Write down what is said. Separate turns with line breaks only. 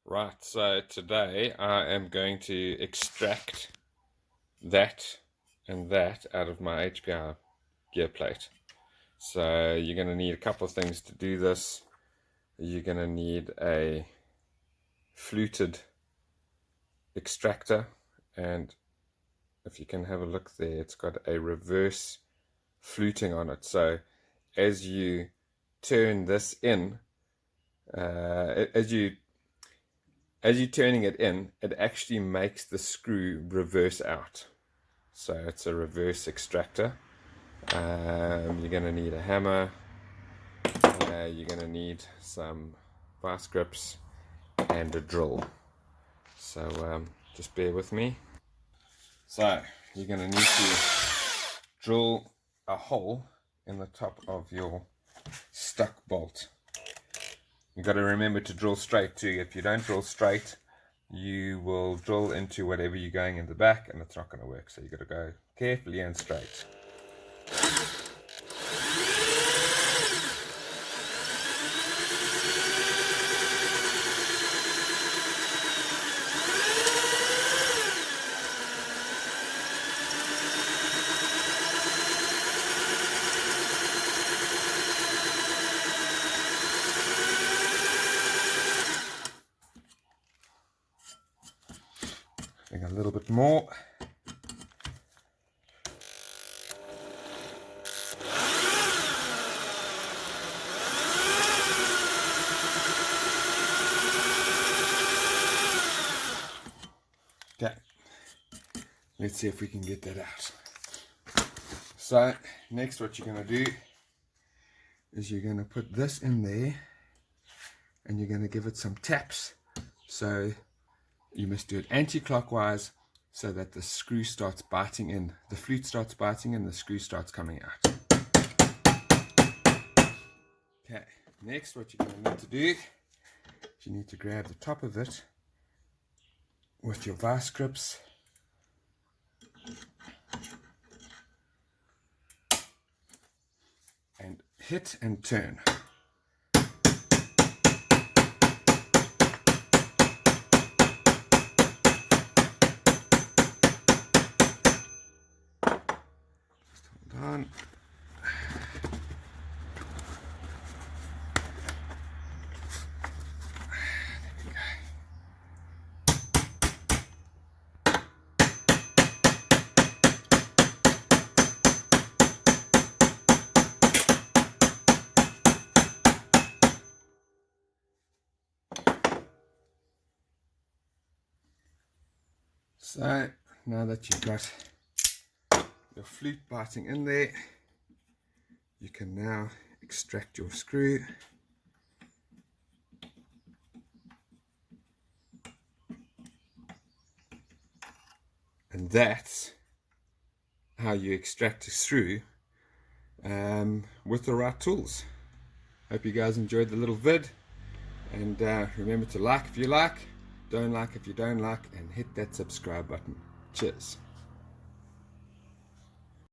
Right, so today I am going to extract that and that out of my HPI gear plate. So you're going to need a couple of things to do this. You're going to need a fluted extractor, and if you can have a look there, it's got a reverse fluting on it. So as you turn this in, as you're turning it in, it actually makes the screw reverse out. So it's a reverse extractor. You're going to need a hammer. You're going to need some vice grips and a drill. So just bear with me. So you're going to need to drill a hole in the top of your stuck bolt. You've got to remember to drill straight too. If you don't drill straight, you will drill into whatever you're going in the back and it's not going to work. So you've got to go carefully and straight. A little bit more. Okay, let's see if we can get that out. So next what you're going to do is you're going to put this in there and you're going to give it some taps. So you must do it anti-clockwise so that the screw starts biting in. The flute starts biting in, the screw starts coming out. Okay, next what you're going to need to do is you need to grab the top of it with your vice grips and hit and turn. Just hold on. So now that you've got your flute biting in there, you can now extract your screw. And that's how you extract a screw with the right tools. Hope you guys enjoyed the little vid, and remember to like if you like, don't like if you don't like, and hit that subscribe button. Cheers.